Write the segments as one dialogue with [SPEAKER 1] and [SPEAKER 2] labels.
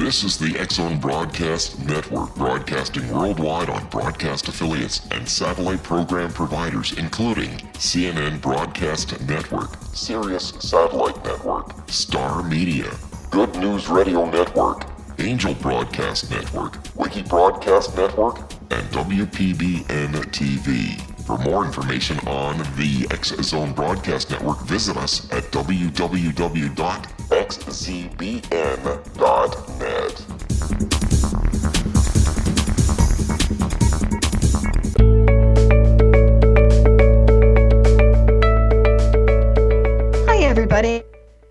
[SPEAKER 1] This is the X-Zone Broadcast Network, broadcasting worldwide on broadcast affiliates and satellite program providers, including CNN Broadcast Network, Sirius Satellite Network, Star Media, Good News Radio Network, Angel Broadcast Network, Wiki Broadcast Network, and WPBN TV. For more information on the X-Zone Broadcast Network, visit us at www.xzbn.net.
[SPEAKER 2] Hi, everybody.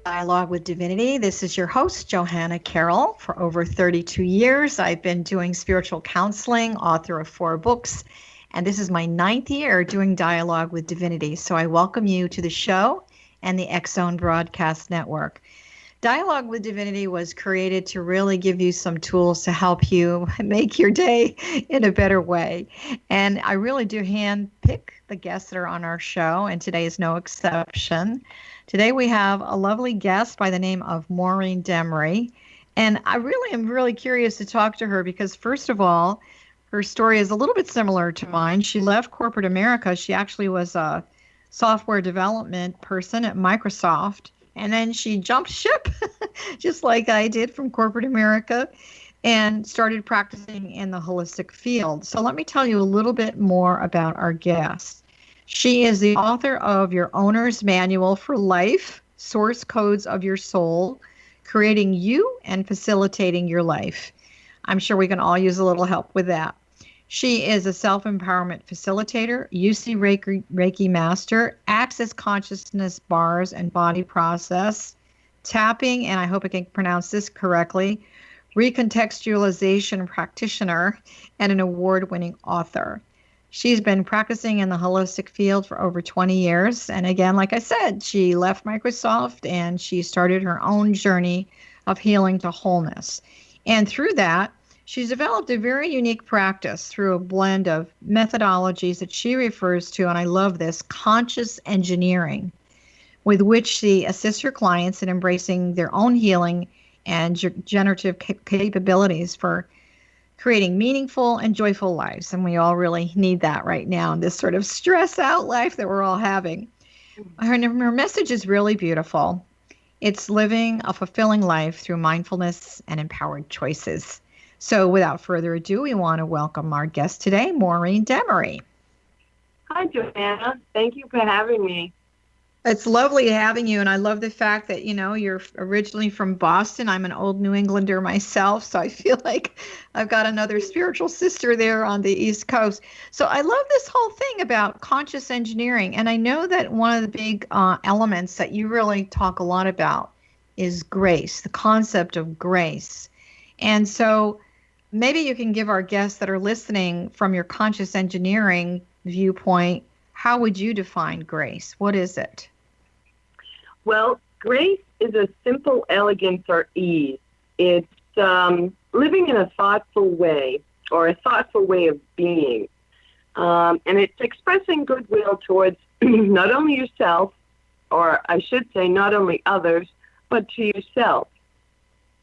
[SPEAKER 2] Dialogue with Divinity. This is your host, Johanna Carroll. For over 32 years, I've been doing spiritual counseling, author of 4 books, and this is my 9th year doing Dialogue with Divinity. So I welcome you to the show and the X-Zone Broadcast Network. Dialogue with Divinity was created to really give you some tools to help you make your day in a better way. And I really do handpick the guests that are on our show, and today is no exception. Today we have a lovely guest by the name of Maureen Damery. And I really am really curious to talk to her because, first of all, her story is a little bit similar to mine. She left corporate America. She actually was a software development person at Microsoft. And then she jumped ship, just like I did, from corporate America and started practicing in the holistic field. So let me tell you a little bit more about our guest. She is the author of Your Owner's Manual for Life, Source Codes of Your Soul, Creating You and Facilitating Your Life. I'm sure we can all use a little help with that. She is a self-empowerment facilitator, UC Reiki master, access consciousness bars and body process, tapping, and I hope I can pronounce this correctly, recontextualization practitioner, and an award-winning author. She's been practicing in the holistic field for over 20 years. And again, like I said, she left Microsoft and she started her own journey of healing to wholeness. And through that, she's developed a very unique practice through a blend of methodologies that she refers to, and I love this, conscious engineering, with which she assists her clients in embracing their own healing and generative capabilities for creating meaningful and joyful lives. And we all really need that right now in this sort of stress out life that we're all having. Her message is really beautiful. It's living a fulfilling life through mindfulness and empowered choices. So without further ado, we want to welcome our guest today, Maureen Damery.
[SPEAKER 3] Hi, Johanna. Thank you for having me.
[SPEAKER 2] It's lovely having you, and I love the fact that, you know, you're originally from Boston. I'm an old New Englander myself, so I feel like I've got another spiritual sister there on the East Coast. So I love this whole thing about conscious engineering, and I know that one of the big elements that you really talk a lot about is grace, the concept of grace. And so maybe you can give our guests that are listening from your conscious engineering viewpoint, how would you define grace? What is it?
[SPEAKER 3] Well, grace is a simple elegance or ease. It's living in a thoughtful way or a thoughtful way of being. And it's expressing goodwill towards not only yourself, or I should say not only others, but to yourself.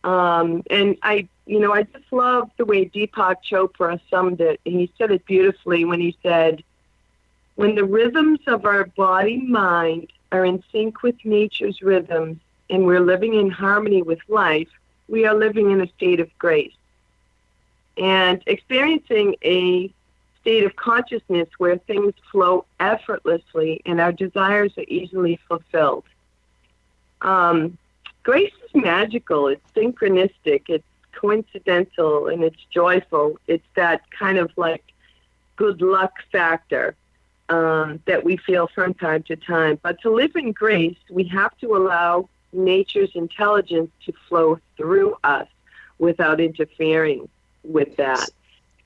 [SPEAKER 3] And I just love the way Deepak Chopra summed it. He said it beautifully when he said, when the rhythms of our body-mind are in sync with nature's rhythms and we're living in harmony with life, we are living in a state of grace and experiencing a state of consciousness where things flow effortlessly and our desires are easily fulfilled. Grace is magical, it's synchronistic, it's coincidental, and it's joyful. It's that kind of like good luck factor that we feel from time to time. But to live in grace, we have to allow nature's intelligence to flow through us without interfering with that.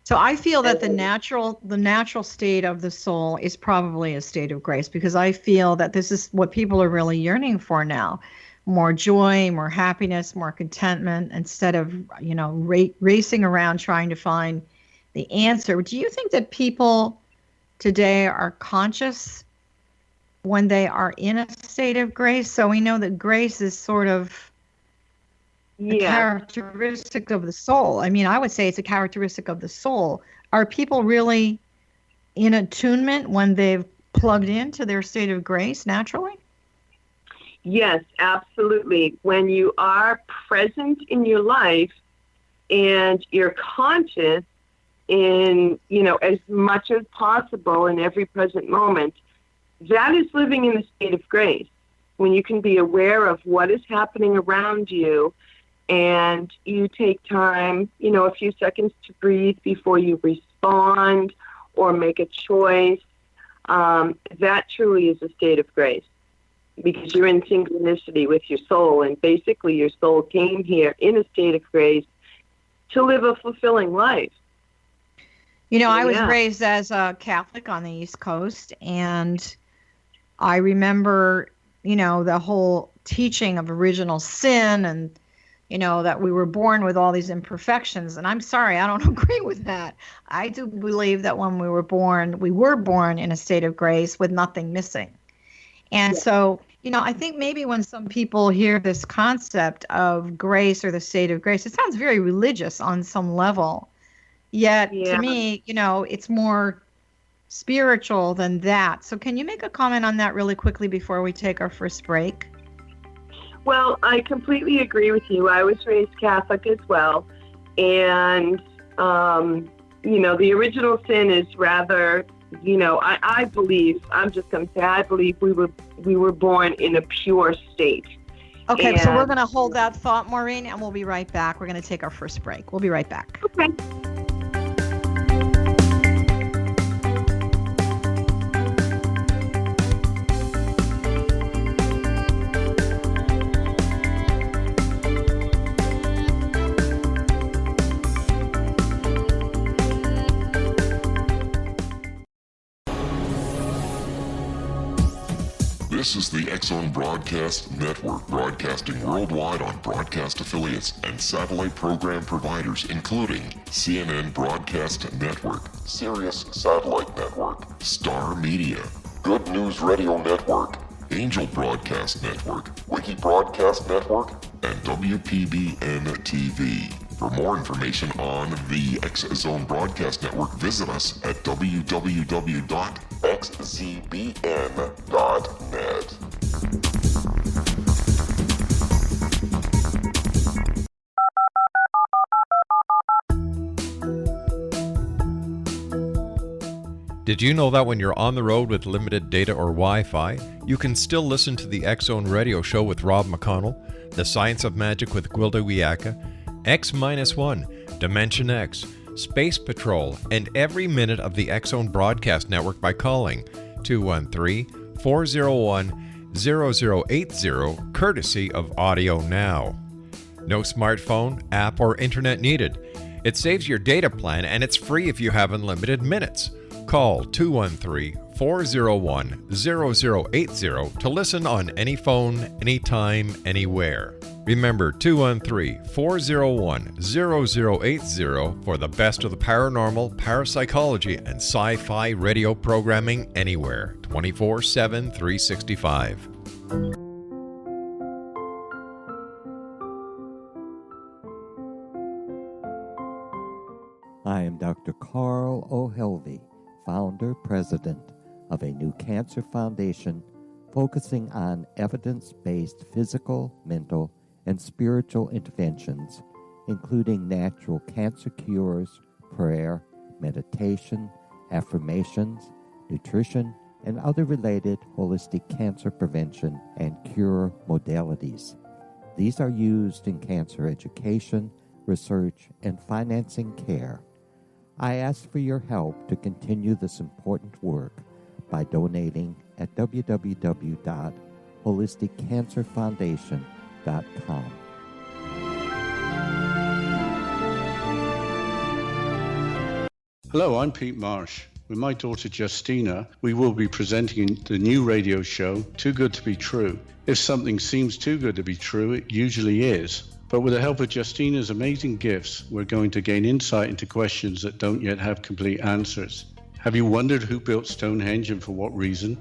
[SPEAKER 2] So I feel that the natural state of the soul is probably a state of grace, because I feel that this is what people are really yearning for now. More joy, more happiness, more contentment, instead of, racing around trying to find the answer. Do you think that people today are conscious when they are in a state of grace? So we know that grace is sort of a
[SPEAKER 3] Yeah.
[SPEAKER 2] characteristic of the soul. I mean, I would say it's a characteristic of the soul. Are people really in attunement when they've plugged into their state of grace naturally?
[SPEAKER 3] Yes, absolutely. When you are present in your life and you're conscious in, as much as possible in every present moment, that is living in a state of grace. When you can be aware of what is happening around you and you take time, a few seconds to breathe before you respond or make a choice, that truly is a state of grace, because you're in synchronicity with your soul, and basically your soul came here in a state of grace to live a fulfilling life.
[SPEAKER 2] I was raised as a Catholic on the East Coast, and I remember, the whole teaching of original sin and, that we were born with all these imperfections. And I'm sorry, I don't agree with that. I do believe that when we were born in a state of grace with nothing missing. And so, I think maybe when some people hear this concept of grace or the state of grace, it sounds very religious on some level. Yet, to me, it's more spiritual than that. So can you make a comment on that really quickly before we take our first break?
[SPEAKER 3] Well, I completely agree with you. I was raised Catholic as well. And, the original sin is rather, I believe, I'm just going to say, I believe we were born in a pure state.
[SPEAKER 2] Okay, so we're going to hold that thought, Maureen, and we'll be right back. We're going to take our first break. We'll be right back.
[SPEAKER 3] Okay.
[SPEAKER 1] This is the X-Zone Broadcast Network, broadcasting worldwide on broadcast affiliates and satellite program providers, including CNN Broadcast Network, Sirius Satellite Network, Star Media, Good News Radio Network, Angel Broadcast Network, Wiki Broadcast Network, and WPBN TV. For more information on the X-Zone Broadcast Network, visit us at www.xzbn.net.
[SPEAKER 4] Did you know that when you're on the road with limited data or Wi-Fi, you can still listen to the X-Zone Radio Show with Rob McConnell, The Science of Magic with Gwilda Wiyaka, X-1, Dimension X, Space Patrol, and every minute of the X-Zone Broadcast Network by calling 213-401-0080, courtesy of Audio Now. No smartphone, app, or internet needed. It saves your data plan, and it's free if you have unlimited minutes. Call 213-401-0080 to listen on any phone, anytime, anywhere. Remember 213-401-0080 for the best of the paranormal, parapsychology, and sci-fi radio programming anywhere, 24/7, 365.
[SPEAKER 5] I am Dr. Carl O'Helvey, founder, president of a new cancer foundation focusing on evidence-based physical, mental, and spiritual interventions, including natural cancer cures, prayer, meditation, affirmations, nutrition, and other related holistic cancer prevention and cure modalities. These are used in cancer education, research, and financing care. I ask for your help to continue this important work by donating at www.holisticcancerfoundation.com.
[SPEAKER 6] Hello, I'm Pete Marsh. With my daughter Justina, we will be presenting the new radio show, Too Good to Be True. If something seems too good to be true, it usually is. But with the help of Justina's amazing gifts, we're going to gain insight into questions that don't yet have complete answers. Have you wondered who built Stonehenge and for what reason?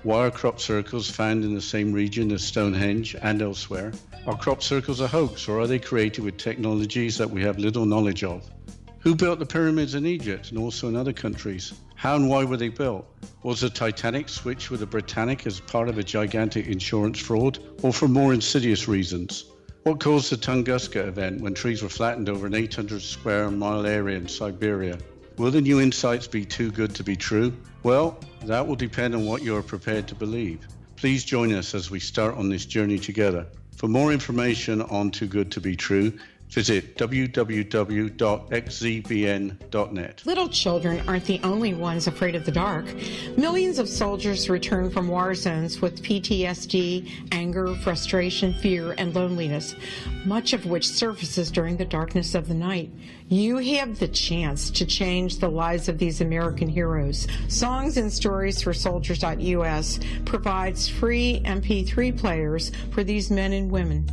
[SPEAKER 6] Why are crop circles found in the same region as Stonehenge and elsewhere? Are crop circles a hoax, or are they created with technologies that we have little knowledge of? Who built the pyramids in Egypt and also in other countries? How and why were they built? Was the Titanic switched with the Britannic as part of a gigantic insurance fraud, or for more insidious reasons? What caused the Tunguska event when trees were flattened over an 800 square mile area in Siberia? Will the new insights be too good to be true? Well, that will depend on what you are prepared to believe. Please join us as we start on this journey together. For more information on Too Good to Be True, visit www.xzbn.net.
[SPEAKER 7] Little children aren't the only ones afraid of the dark. Millions of soldiers return from war zones with PTSD, anger, frustration, fear, and loneliness, much of which surfaces during the darkness of the night. You have the chance to change the lives of these American heroes. Songs and Stories for Soldiers.us provides free MP3 players for these men and women.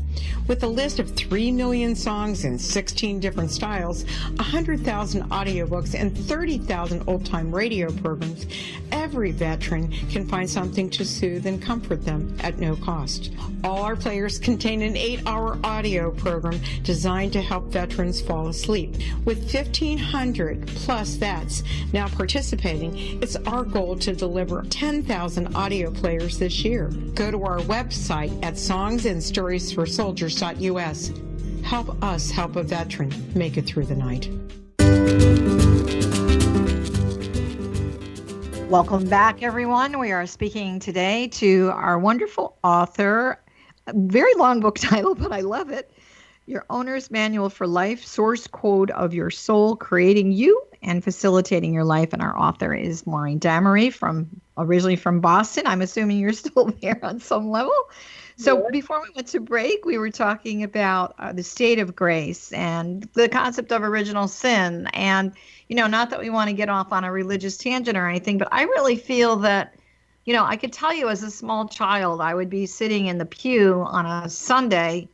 [SPEAKER 7] With a list of 3 million songs in 16 different styles, 100,000 audiobooks, and 30,000 old-time radio programs, every veteran can find something to soothe and comfort them at no cost. All our players contain an 8-hour audio program designed to help veterans fall asleep. With 1,500 plus vets now participating, it's our goal to deliver 10,000 audio players this year. Go to our website at songsandstoriesforsoldiers.us. Help us help a veteran make it through the night.
[SPEAKER 2] Welcome back, everyone. We are speaking today to our wonderful author. A very long book title, but I love it. Your Owner's Manual for Life, Source Code of Your Soul, Creating You and Facilitating Your Life. And our author is Maureen Damery, originally from Boston. I'm assuming you're still there on some level. So before we went to break, we were talking about the state of grace and the concept of original sin. And, not that we want to get off on a religious tangent or anything, but I really feel that, I could tell you as a small child, I would be sitting in the pew on a Sunday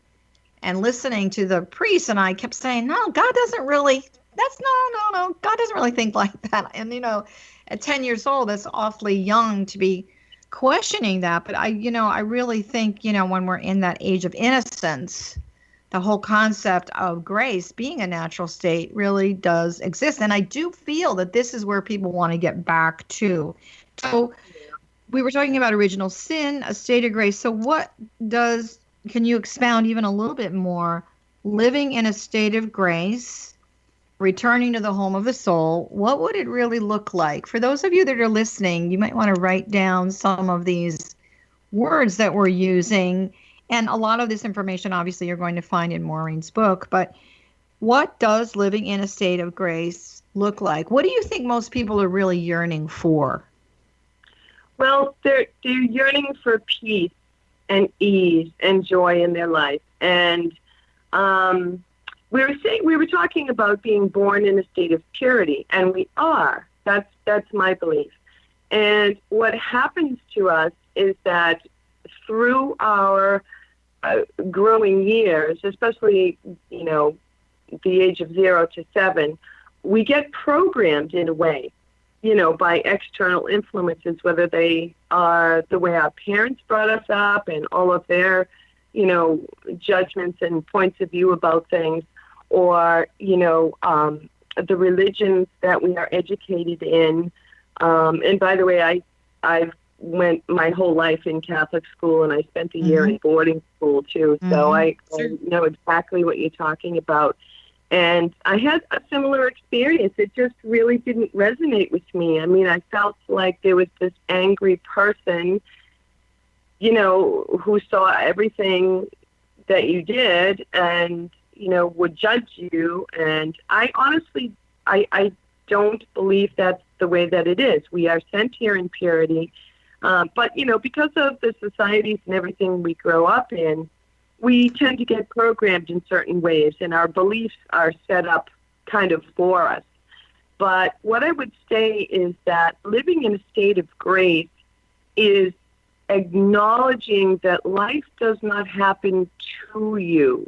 [SPEAKER 2] and listening to the priest, and I kept saying, no, God doesn't really, no, God doesn't really think like that. And, at 10 years old, that's awfully young to be questioning that. But I really think, when we're in that age of innocence, the whole concept of grace being a natural state really does exist. And I do feel that this is where people want to get back to. So we were talking about original sin, a state of grace. So can you expound even a little bit more? Living in a state of grace, returning to the home of the soul, what would it really look like? For those of you that are listening, you might want to write down some of these words that we're using. And a lot of this information, obviously, you're going to find in Maureen's book. But what does living in a state of grace look like? What do you think most people are really yearning for?
[SPEAKER 3] Well, they're yearning for peace and ease and joy in their life. And we were talking about being born in a state of purity, and we are. That's my belief. And what happens to us is that through our growing years, especially, the age of 0 to 7, we get programmed in a way, by external influences, whether they are the way our parents brought us up and all of their, judgments and points of view about things, or, the religions that we are educated in. And by the way, I went my whole life in Catholic school, and I spent a year in boarding school too. So I know exactly what you're talking about. And I had a similar experience. It just really didn't resonate with me. I mean, I felt like there was this angry person, who saw everything that you did and, would judge you. And I honestly, I don't believe that's the way that it is. We are sent here in purity. But, because of the societies and everything we grow up in, we tend to get programmed in certain ways, and our beliefs are set up kind of for us. But what I would say is that living in a state of grace is acknowledging that life does not happen to you.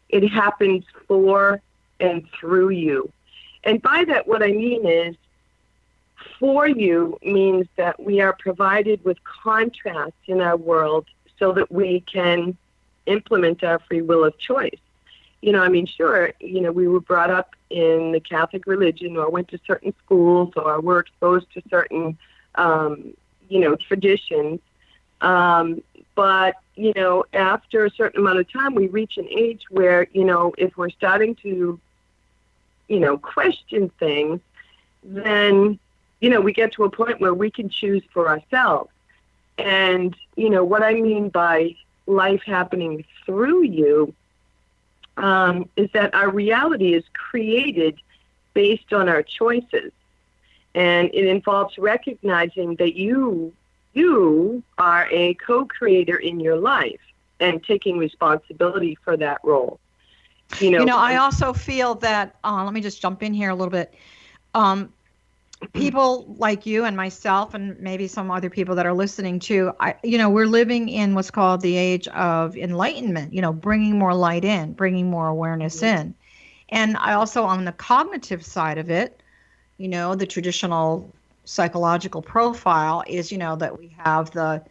[SPEAKER 3] It happens for and through you. And by that, what I mean is, for you means that we are provided with contrast in our world so that we can implement our free will of choice. Sure, we were brought up in the Catholic religion or went to certain schools or were exposed to certain, traditions. But, after a certain amount of time, we reach an age where, if we're starting to, question things, then, we get to a point where we can choose for ourselves. And, what I mean by life happening through you is that our reality is created based on our choices. And it involves recognizing that you are a co-creator in your life and taking responsibility for that role.
[SPEAKER 2] I also feel that, let me just jump in here a little bit. People like you and myself and maybe some other people that are listening to, we're living in what's called the age of enlightenment, bringing more light in, bringing more awareness in. And I also, on the cognitive side of it, the traditional psychological profile is, that we have the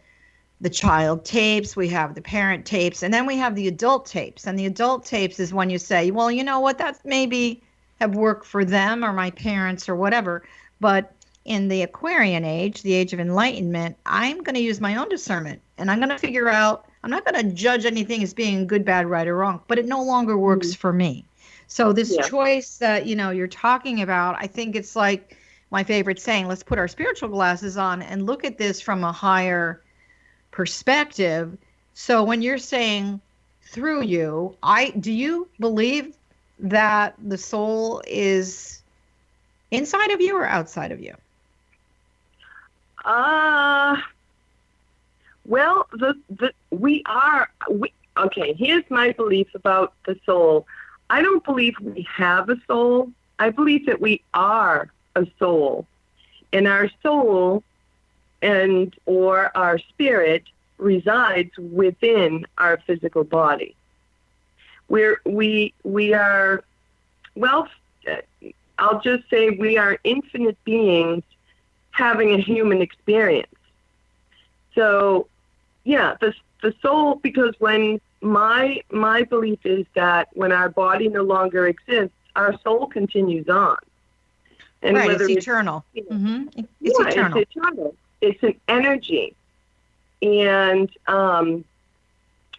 [SPEAKER 2] child tapes, we have the parent tapes, and then we have the adult tapes. And the adult tapes is when you say, well, you know what, that maybe have worked for them or my parents or whatever. But in the Aquarian age, the age of enlightenment, I'm going to use my own discernment and I'm going to figure out, I'm not going to judge anything as being good, bad, right, or wrong, but it no longer works for me. So this choice that, you're talking about, I think it's like my favorite saying, let's put our spiritual glasses on and look at this from a higher perspective. So when you're saying through you, do you believe that the soul is inside of you or outside of you?
[SPEAKER 3] Well, okay, here's my belief about the soul. I don't believe we have a soul. I believe that we are a soul. And our soul or our spirit resides within our physical body. We are, well, I'll just say we are infinite beings having a human experience. So, yeah, the soul, because when my belief is that when our body no longer exists, our soul continues on. And
[SPEAKER 2] right,
[SPEAKER 3] whether
[SPEAKER 2] it's eternal. It's eternal.
[SPEAKER 3] It's eternal. It's an energy. And,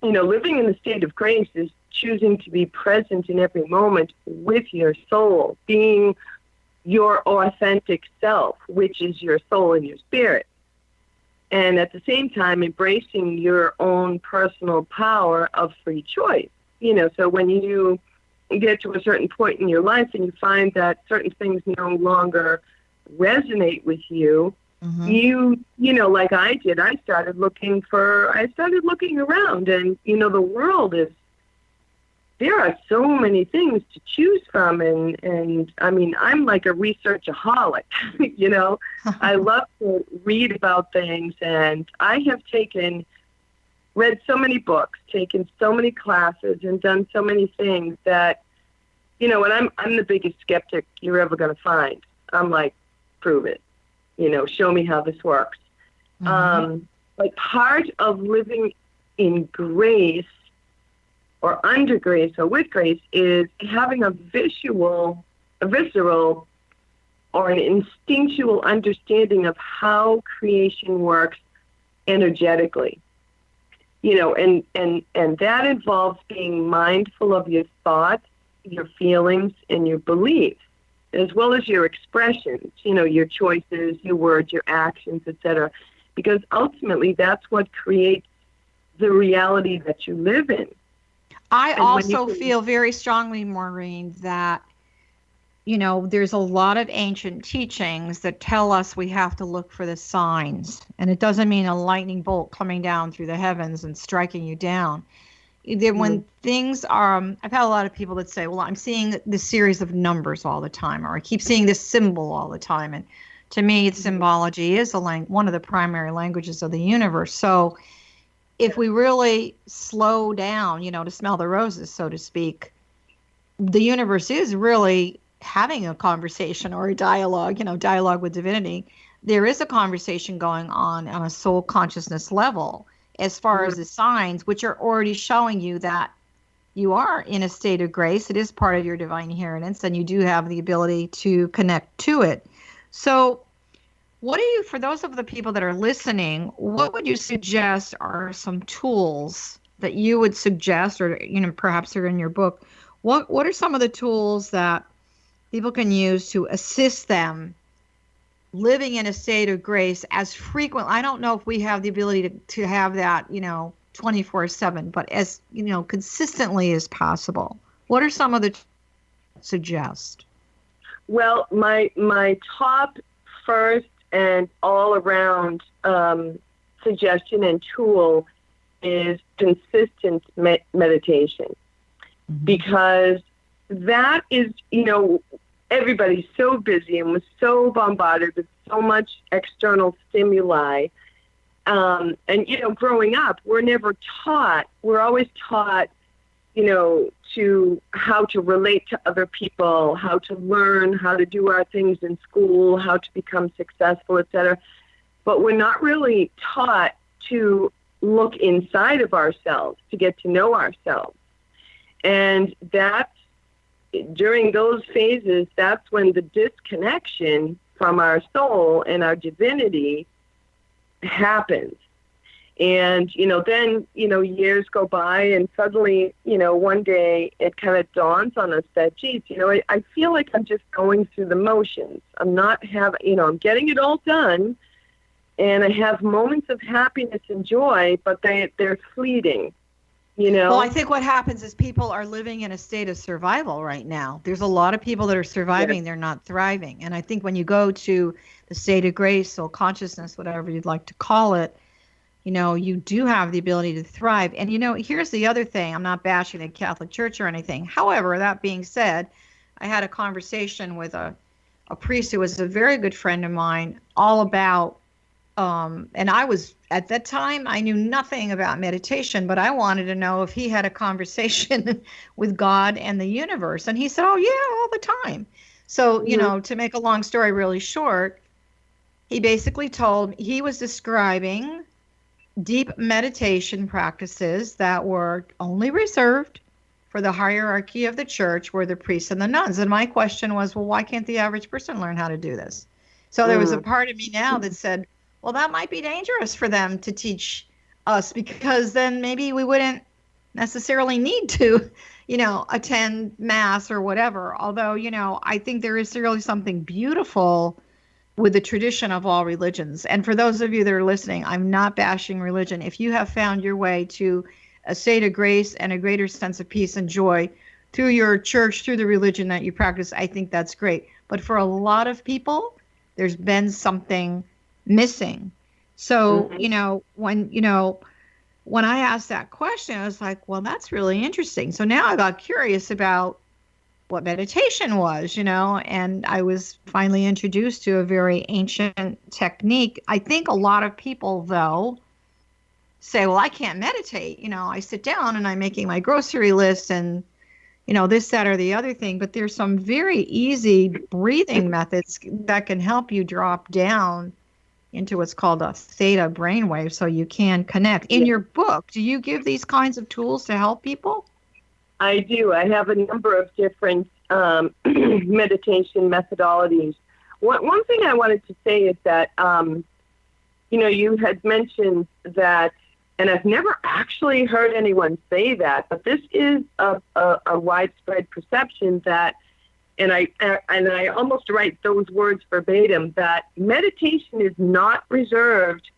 [SPEAKER 3] living in the state of grace is choosing to be present in every moment with your soul, being your authentic self, which is your soul and your spirit. And at the same time, embracing your own personal power of free choice. So when you get to a certain point in your life and you find that certain things no longer resonate with you, you like I did, I started looking around, and, the world there are so many things to choose from. And I mean, I'm like a researchaholic, I love to read about things, and I have read so many books, taken so many classes, and done so many things that, and I'm the biggest skeptic you're ever going to find. I'm like, prove it, show me how this works. But part of living in grace or under grace or with grace is having a visceral or an instinctual understanding of how creation works energetically. And that involves being mindful of your thoughts, your feelings, and your beliefs, as well as your expressions, your choices, your words, your actions, etc. Because ultimately that's what creates the reality that you live in.
[SPEAKER 2] I also feel very strongly, Maureen, that, there's a lot of ancient teachings that tell us we have to look for the signs. And it doesn't mean a lightning bolt coming down through the heavens and striking you down. When things are, I've had a lot of people that say, well, I'm seeing this series of numbers all the time, or I keep seeing this symbol all the time. And to me, symbology is one of the primary languages of the universe. So if we really slow down, to smell the roses, so to speak, the universe is really having a conversation or a dialogue, dialogue with divinity, there is a conversation going on a soul consciousness level as far as the signs, which are already showing you that you are in a state of grace. It is part of your divine inheritance, and you do have the ability to connect to it. So what do you, for those of the people that are listening, what would you suggest are some tools that you would suggest, or perhaps they're in your book? What are some of the tools that people can use to assist them living in a state of grace as frequent? I don't know if we have the ability to have that, 24/7, but as, consistently as possible. What are some of the suggest?
[SPEAKER 3] Well, my top first and all around suggestion and tool is consistent meditation, because that is, everybody's so busy and was so bombarded with so much external stimuli. And, growing up, we're always taught, to how to relate to other people, how to learn, how to do our things in school, how to become successful, etc. But we're not really taught to look inside of ourselves, to get to know ourselves. And during those phases, that's when the disconnection from our soul and our divinity happens. And, then, years go by, and suddenly, one day it kind of dawns on us that, geez, I feel like I'm just going through the motions. I'm not I'm getting it all done, and I have moments of happiness and joy, but they're fleeting,
[SPEAKER 2] Well, I think what happens is people are living in a state of survival right now. There's a lot of people that are surviving. Yes. They're not thriving. And I think when you go to the state of grace, soul consciousness, whatever you'd like to call it, you do have the ability to thrive. And, here's the other thing. I'm not bashing the Catholic Church or anything. However, that being said, I had a conversation with a priest who was a very good friend of mine, all about, and I was, at that time, I knew nothing about meditation, but I wanted to know if he had a conversation with God and the universe. And he said, oh, yeah, all the time. So, to make a long story really short, he basically he was describing deep meditation practices that were only reserved for the hierarchy of the church, were the priests and the nuns. And my question was, well, why can't the average person learn how to do this? So there was a part of me now that said, well, that might be dangerous for them to teach us, because then maybe we wouldn't necessarily need to, attend mass or whatever. Although, I think there is really something beautiful with the tradition of all religions. And for those of you that are listening, I'm not bashing religion. If you have found your way to a state of grace and a greater sense of peace and joy through your church, through the religion that you practice, I think that's great. But for a lot of people, there's been something missing. So, when I asked that question, I was like, well, that's really interesting. So now I got curious about what meditation was, and I was finally introduced to a very ancient technique. I think a lot of people, though, say, well, I can't meditate. I sit down and I'm making my grocery list and, this, that, or the other thing. But there's some very easy breathing methods that can help you drop down into what's called a theta brainwave so you can connect. In your book, do you give these kinds of tools to help people?
[SPEAKER 3] I do. I have a number of different meditation methodologies. One thing I wanted to say is that, you had mentioned that, and I've never actually heard anyone say that, but this is a widespread perception that, and I almost write those words verbatim, that meditation is not reserved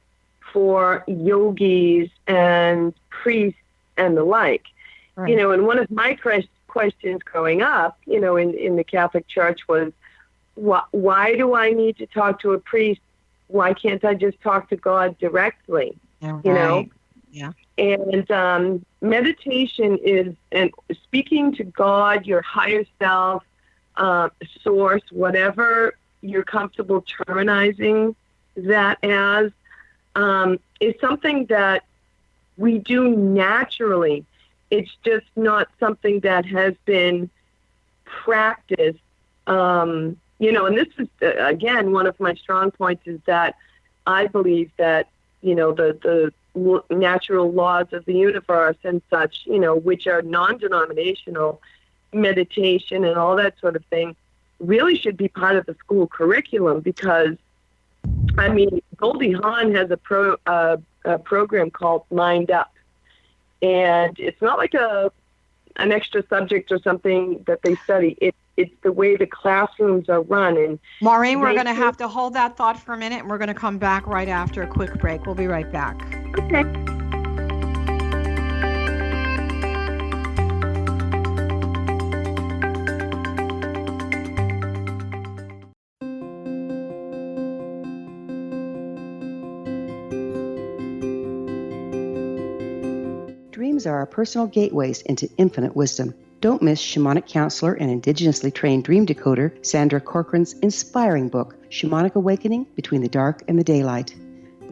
[SPEAKER 3] for yogis and priests and the like. Right. And one of my questions growing up, in the Catholic Church was, why do I need to talk to a priest? Why can't I just talk to God directly?
[SPEAKER 2] Right. Yeah.
[SPEAKER 3] And meditation is and speaking to God, your higher self, source, whatever you're comfortable terminizing that as, is something that we do naturally. It's just not something that has been practiced And this is, again, one of my strong points is that I believe that, the natural laws of the universe and such, which are non-denominational, meditation and all that sort of thing, really should be part of the school curriculum because, Goldie Hawn has a program called Mind Up. And it's not like an extra subject or something that they study. It's the way the classrooms are run. And
[SPEAKER 2] Maureen, we're going to have to hold that thought for a minute, and we're going to come back right after a quick break. We'll be right back.
[SPEAKER 3] Okay.
[SPEAKER 8] Dreams are our personal gateways into infinite wisdom. Don't miss shamanic counselor and indigenously trained dream decoder Sandra Corcoran's inspiring book, Shamanic Awakening Between the Dark and the Daylight.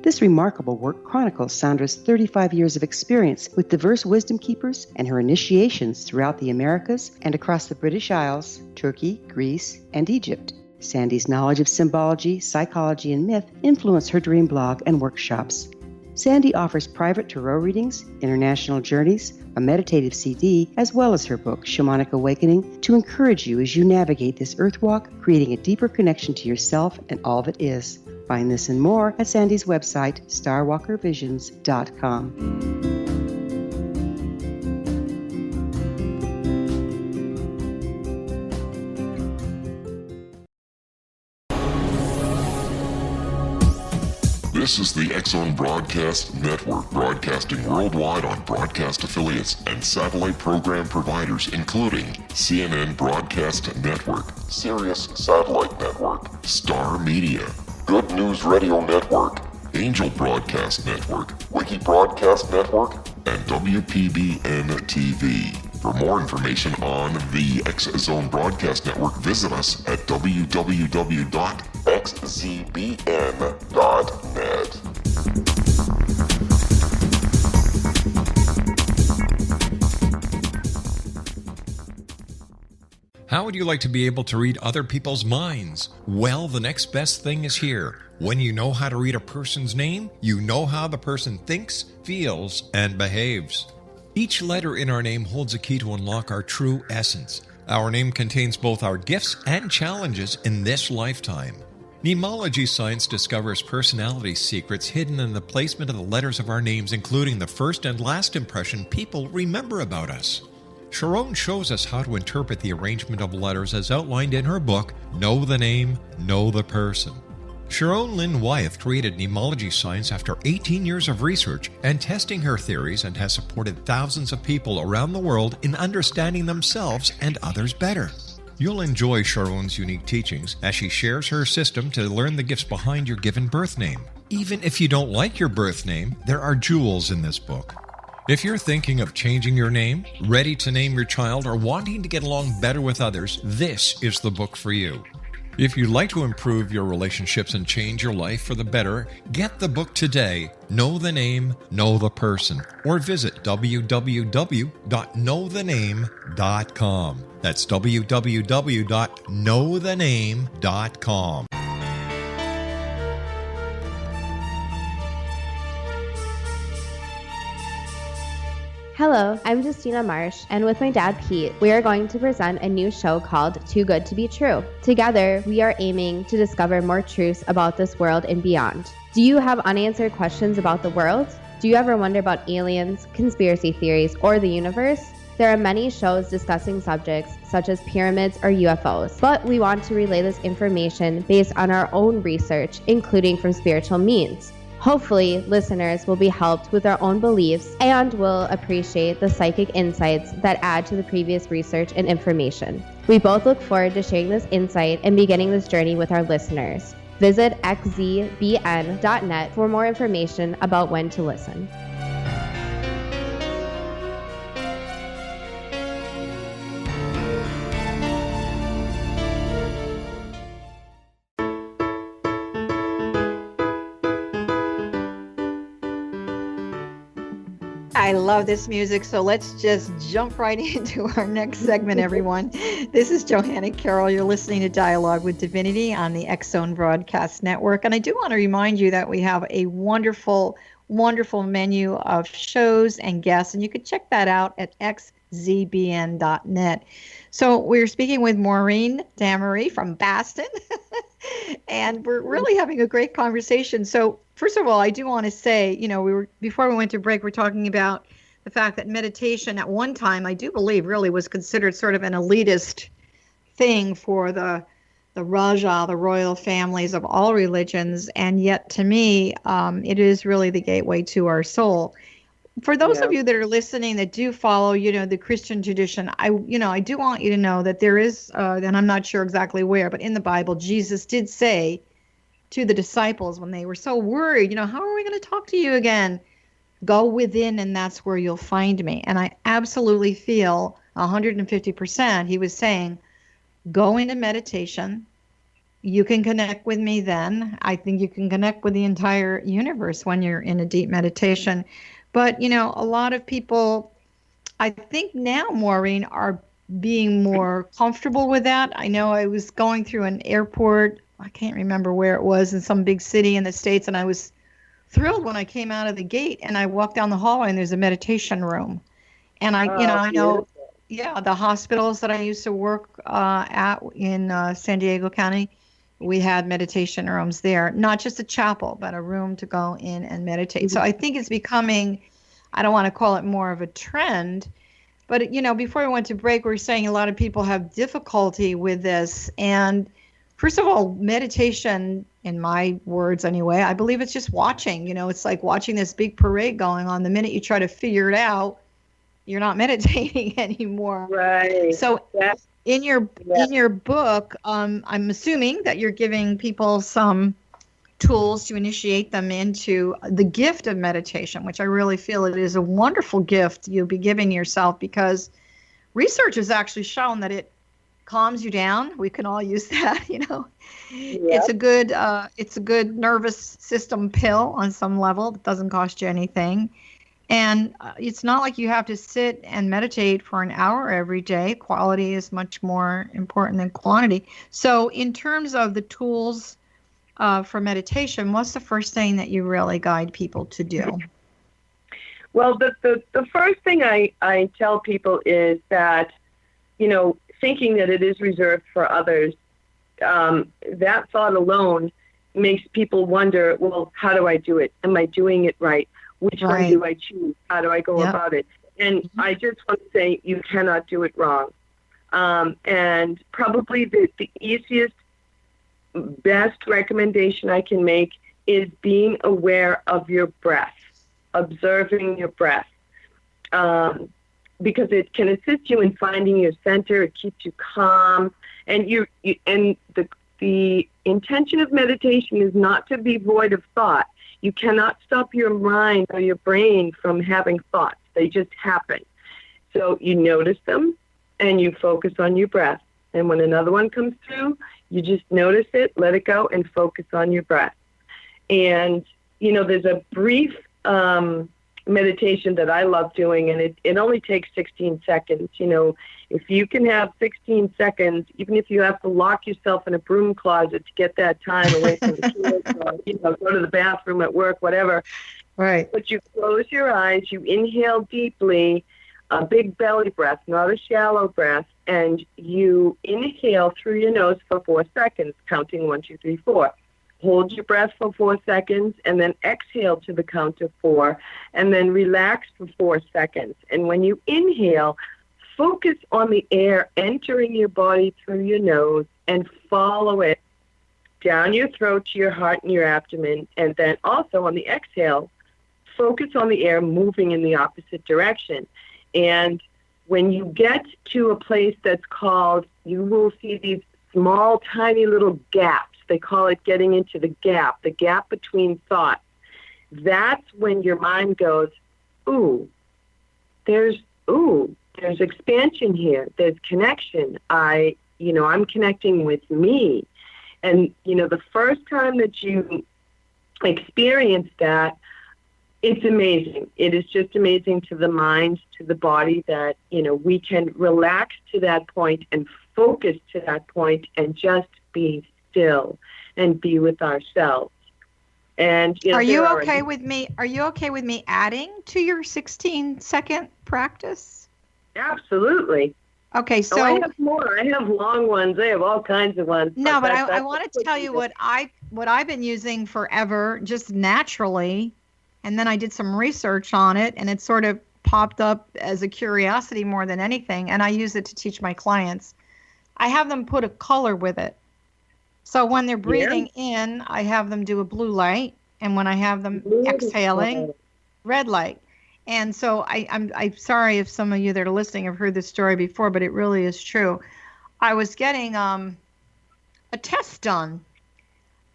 [SPEAKER 8] This remarkable work chronicles Sandra's 35 years of experience with diverse wisdom keepers and her initiations throughout the Americas and across the British Isles, Turkey, Greece, and Egypt. Sandy's knowledge of symbology, psychology, and myth influence her dream blog and workshops. Sandy offers private tarot readings, international journeys, a meditative CD, as well as her book, Shamanic Awakening, to encourage you as you navigate this earth walk, creating a deeper connection to yourself and all that is. Find this and more at Sandy's website, starwalkervisions.com.
[SPEAKER 1] This is the X-Zone Broadcast Network, broadcasting worldwide on broadcast affiliates and satellite program providers, including CNN Broadcast Network, Sirius Satellite Network, Star Media, Good News Radio Network, Angel Broadcast Network, Wiki Broadcast Network, and WPBN TV. For more information on the X-Zone Broadcast Network, visit us at www.xzbn.net.
[SPEAKER 4] How would you like to be able to read other people's minds? Well, the next best thing is here. When you know how to read a person's name, you know how the person thinks, feels, and behaves. Each letter in our name holds a key to unlock our true essence. Our name contains both our gifts and challenges in this lifetime. Mnemology science discovers personality secrets hidden in the placement of the letters of our names, including the first and last impression people remember about us. Sharon shows us how to interpret the arrangement of letters as outlined in her book, Know the Name, Know the Person. Sharon Lynn Wyeth created mnemology science after 18 years of research and testing her theories, and has supported thousands of people around the world in understanding themselves and others better. You'll enjoy Sharon's unique teachings as she shares her system to learn the gifts behind your given birth name. Even if you don't like your birth name, there are jewels in this book. If you're thinking of changing your name, ready to name your child, or wanting to get along better with others, this is the book for you. If you'd like to improve your relationships and change your life for the better, get the book today, Know the Name, Know the Person, or visit www.knowthename.com. That's www.knowthename.com.
[SPEAKER 9] Hello, I'm Justina Marsh, and with my dad Pete, we are going to present a new show called Too Good to Be True. Together, we are aiming to discover more truths about this world and beyond. Do you have unanswered questions about the world? Do you ever wonder about aliens, conspiracy theories, or the universe? There are many shows discussing subjects such as pyramids or UFOs, but we want to relay this information based on our own research, including from spiritual means. Hopefully, listeners will be helped with their own beliefs and will appreciate the psychic insights that add to the previous research and information. We both look forward to sharing this insight and beginning this journey with our listeners. Visit xzbn.net for more information about when to listen.
[SPEAKER 2] I love this music, so let's just jump right into our next segment, everyone. This is Johanna Carroll. You're listening to Dialogue with Divinity on the X-Zone Broadcast Network. And I do want to remind you that we have a wonderful, wonderful menu of shows and guests, and you can check that out at xzbn.net. So we're speaking with Maureen Damery from Boston, and we're really having a great conversation. So first of all, I do want to say, before we went to break, we're talking about the fact that meditation at one time, I do believe, really was considered sort of an elitist thing for the Raja, the royal families of all religions. And yet to me, it is really the gateway to our soul. For those of you that are listening that do follow, the Christian tradition, I do want you to know that there is, and I'm not sure exactly where, but in the Bible, Jesus did say to the disciples when they were so worried, how are we going to talk to you again? Go within, and that's where you'll find me. And I absolutely feel 150%. He was saying, go into meditation. You can connect with me then. I think you can connect with the entire universe when you're in a deep meditation. But, a lot of people, I think now, Maureen, are being more comfortable with that. I know I was going through an airport. I can't remember where it was, in some big city in the States, and I was thrilled when I came out of the gate and I walked down the hallway and there's a meditation room. And I know, the hospitals that I used to work at in San Diego County, we had meditation rooms there, not just a chapel, but a room to go in and meditate. So I think it's becoming, I don't want to call it more of a trend, but, before we went to break, we were saying a lot of people have difficulty with this. And first of all, meditation, in my words anyway, I believe it's just watching. It's like watching this big parade going on. The minute you try to figure it out, you're not meditating anymore.
[SPEAKER 3] Right.
[SPEAKER 2] So in your book, I'm assuming that you're giving people some tools to initiate them into the gift of meditation, which I really feel it is a wonderful gift you'll be giving yourself, because research has actually shown that it calms you down. We can all use that, It's a good nervous system pill on some level that doesn't cost you anything. And it's not like you have to sit and meditate for an hour every day. Quality is much more important than quantity. So in terms of the tools for meditation, what's the first thing that you really guide people to do?
[SPEAKER 3] Well, the first thing I tell people is that, thinking that it is reserved for others, that thought alone makes people wonder, well, how do I do it? Am I doing it right? Which one do I choose? How do I go about it? And I just want to say you cannot do it wrong. And probably the easiest, best recommendation I can make is being aware of your breath, observing your breath. Because it can assist you in finding your center. It keeps you calm, and the intention of meditation is not to be void of thought. You cannot stop your mind or your brain from having thoughts. They just happen. So you notice them, and you focus on your breath. And when another one comes through, you just notice it, let it go, and focus on your breath. And there's a brief meditation that I love doing, and it only takes 16 seconds. If you can have 16 seconds, even if you have to lock yourself in a broom closet to get that time away from the kids, or go to the bathroom at work, whatever.
[SPEAKER 2] Right.
[SPEAKER 3] But you close your eyes, you inhale deeply, a big belly breath, not a shallow breath, and you inhale through your nose for 4 seconds, counting 1, 2, 3, 4. Hold your breath for 4 seconds, and then exhale to the count of 4, and then relax for 4 seconds. And when you inhale, focus on the air entering your body through your nose and follow it down your throat to your heart and your abdomen. And then also on the exhale, focus on the air moving in the opposite direction. And when you get to a place that's called, you will see these small, tiny little gaps. They call it getting into the gap between thoughts. That's when your mind goes, there's expansion here. There's connection. I'm connecting with me. And, the first time that you experience that, It's amazing. It is just amazing to the mind, to the body that, we can relax to that point and focus to that point and just be still and be with ourselves. And
[SPEAKER 2] Are you okay with me adding to your 16-second practice?
[SPEAKER 3] Absolutely.
[SPEAKER 2] Okay, so
[SPEAKER 3] I have more. I have long ones. I have all kinds of ones.
[SPEAKER 2] No, but I wanted to tell you what I've been using forever, just naturally, and then I did some research on it, and it sort of popped up as a curiosity more than anything, and I use it to teach my clients. I have them put a color with it. So when they're breathing in, I have them do a blue light, and when I have them exhaling, red light. And so I'm sorry if some of you that are listening have heard this story before, but it really is true. I was getting a test done,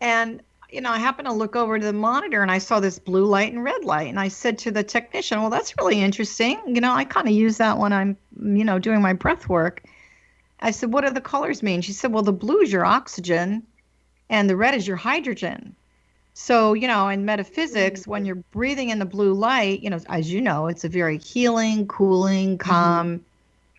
[SPEAKER 2] and I happened to look over to the monitor, and I saw this blue light and red light, and I said to the technician, "Well, that's really interesting. I kind of use that when I'm doing my breath work." I said, "What do the colors mean?" She said, "Well, the blue is your oxygen, and the red is your hydrogen." So, in metaphysics, when you're breathing in the blue light, as you know, it's a very healing, cooling, calm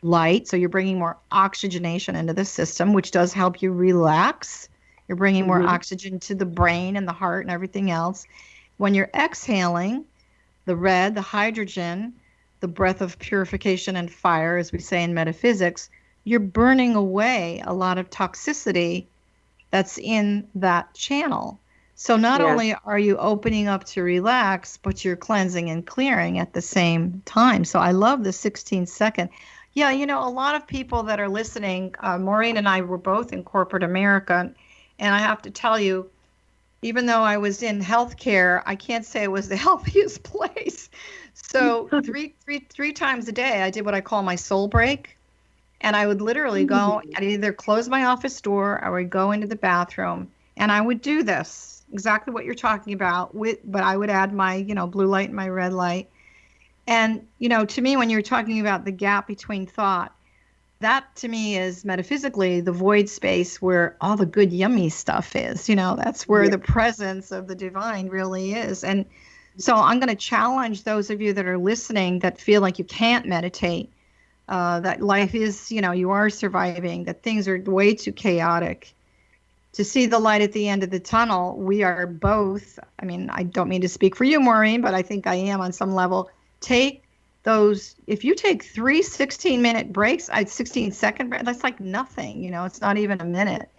[SPEAKER 2] light. So you're bringing more oxygenation into the system, which does help you relax. You're bringing more oxygen to the brain and the heart and everything else. When you're exhaling, the red, the hydrogen, the breath of purification and fire, as we say in metaphysics, you're burning away a lot of toxicity that's in that channel. So not only are you opening up to relax, but you're cleansing and clearing at the same time. So I love the 16-second. Yeah, a lot of people that are listening, Maureen and I were both in corporate America. And I have to tell you, even though I was in healthcare, I can't say it was the healthiest place. So three times a day, I did what I call my soul break. And I would literally go, I'd either close my office door, or I would go into the bathroom, and I would do this. Exactly what you're talking about, but I would add my, blue light and my red light. And, to me, when you're talking about the gap between thought, that to me is metaphysically the void space where all the good, yummy stuff is. That's where the presence of the divine really is. And so I'm going to challenge those of you that are listening that feel like you can't meditate, that life is, you are surviving, that things are way too chaotic. To see the light at the end of the tunnel, we are both, I don't mean to speak for you, Maureen, but I think I am on some level. Take those, if you take 3 16-minute breaks, 16-second breaks, that's like nothing, it's not even a minute.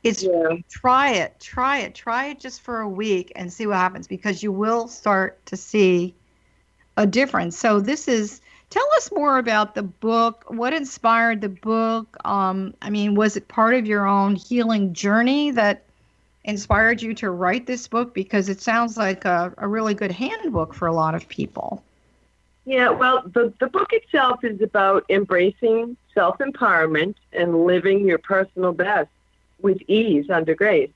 [SPEAKER 2] It's try it just for a week and see what happens, because you will start to see a difference. So tell us more about the book. What inspired the book? Was it part of your own healing journey that inspired you to write this book? Because it sounds like a really good handbook for a lot of people.
[SPEAKER 3] Yeah, well, the book itself is about embracing self-empowerment and living your personal best with ease under grace.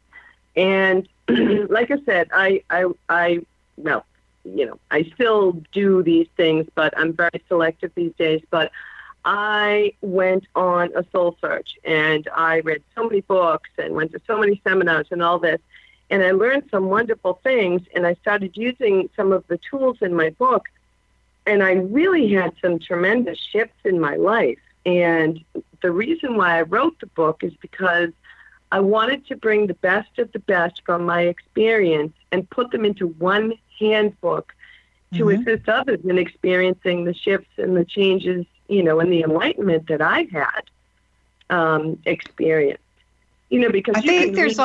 [SPEAKER 3] And like I said, I still do these things, but I'm very selective these days. But I went on a soul search, and I read so many books and went to so many seminars and all this. And I learned some wonderful things, and I started using some of the tools in my book. And I really had some tremendous shifts in my life. And the reason why I wrote the book is because I wanted to bring the best of the best from my experience and put them into one handbook to assist others in experiencing the shifts and the changes, and the enlightenment that I had experienced. Because
[SPEAKER 2] I think there's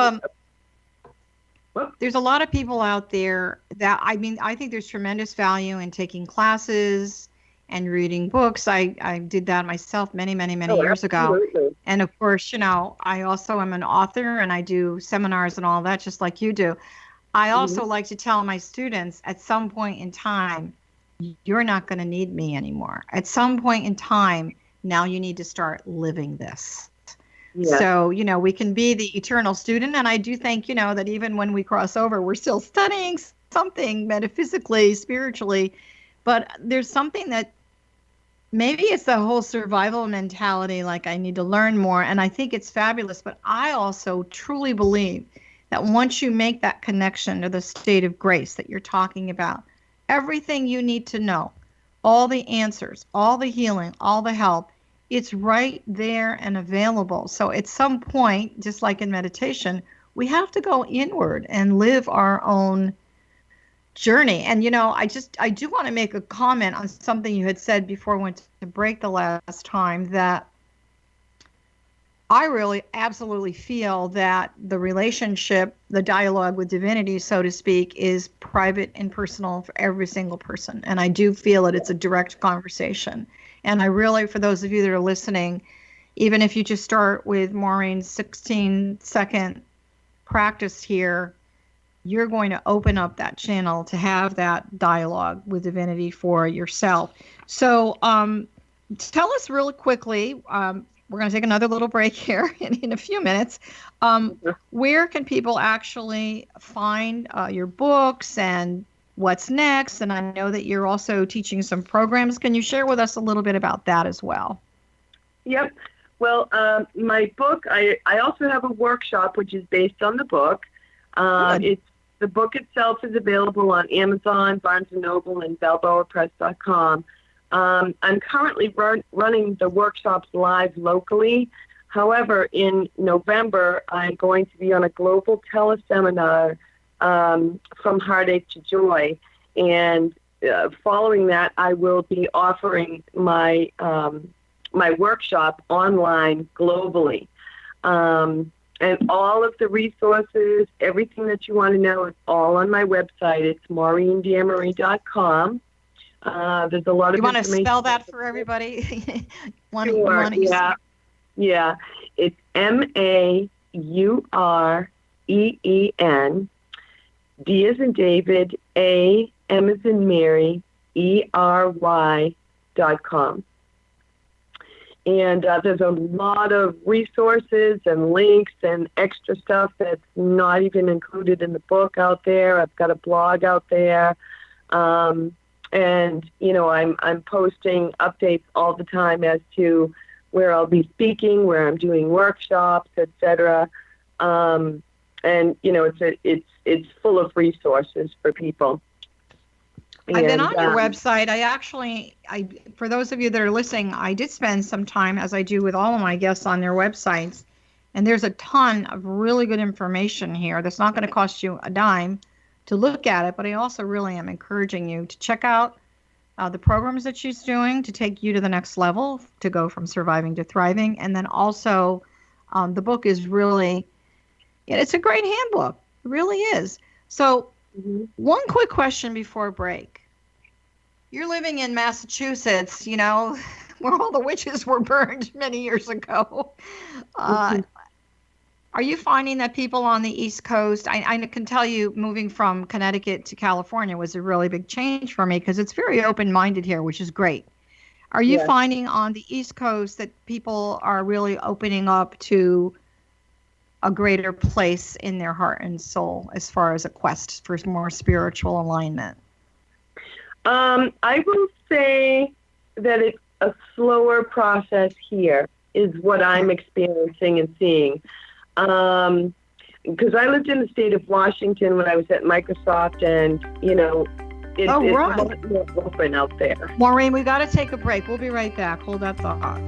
[SPEAKER 2] a lot of people out there that, I think there's tremendous value in taking classes and reading books. I did that myself many years ago. And of course, I also am an author, and I do seminars and all that, just like you do. I also like to tell my students, at some point in time, you're not going to need me anymore. At some point in time, now you need to start living this. Yeah. So, we can be the eternal student. And I do think, that even when we cross over, we're still studying something metaphysically, spiritually. But there's something that maybe it's the whole survival mentality, like I need to learn more. And I think it's fabulous. But I also truly believe that once you make that connection to the state of grace that you're talking about, everything you need to know, all the answers, all the healing, all the help. It's right there and available. So at some point, just like in meditation, we have to go inward and live our own journey. And, I do want to make a comment on something you had said before we went to break the last time, that I really absolutely feel that the relationship, the dialogue with divinity, so to speak, is private and personal for every single person. And I do feel that it's a direct conversation. And I really, for those of you that are listening, even if you just start with Maureen's 16-second practice here, you're going to open up that channel to have that dialogue with divinity for yourself. So tell us really quickly, we're going to take another little break here in a few minutes. Where can people actually find your books and what's next? And I know that you're also teaching some programs. Can you share with us a little bit about that as well?
[SPEAKER 3] Yep. Well, my book, I also have a workshop which is based on the book. The book itself is available on Amazon, Barnes & Noble, and BalboaPress.com. I'm currently running the workshops live locally. However, in November, I'm going to be on a global teleseminar from Heartache to Joy. And following that, I will be offering my workshop online globally. And all of the resources, everything that you want to know is all on my website. It's MaureenDamery.com. There's a lot of information.
[SPEAKER 2] You want to spell that for everybody?
[SPEAKER 3] Sure, yeah. It's MAUREEN, D as in David, A, M as in Mary, ERY.com. And there's a lot of resources and links and extra stuff that's not even included in the book out there. I've got a blog out there. And, I'm posting updates all the time as to where I'll be speaking, where I'm doing workshops, etc. And, it's full of resources for people.
[SPEAKER 2] I've been on your website. I for those of you that are listening, I did spend some time, as I do with all of my guests, on their websites. And there's a ton of really good information here that's not going to cost you a dime to look at it. But I also really am encouraging you to check out the programs that she's doing to take you to the next level, to go from surviving to thriving. And then also the book is really, it's a great handbook. It really is. So one quick question before break. You're living in Massachusetts, where all the witches were burned many years ago. Are you finding that people on the East Coast, I can tell you moving from Connecticut to California was a really big change for me because it's very open-minded here, which is great. Are you finding on the East Coast that people are really opening up to a greater place in their heart and soul as far as a quest for more spiritual alignment?
[SPEAKER 3] I will say that it's a slower process here is what I'm experiencing and seeing. Because I lived in the state of Washington when I was at Microsoft, and, it's a lot more open out there.
[SPEAKER 2] Maureen, we got to take a break. We'll be right back. Hold that thought.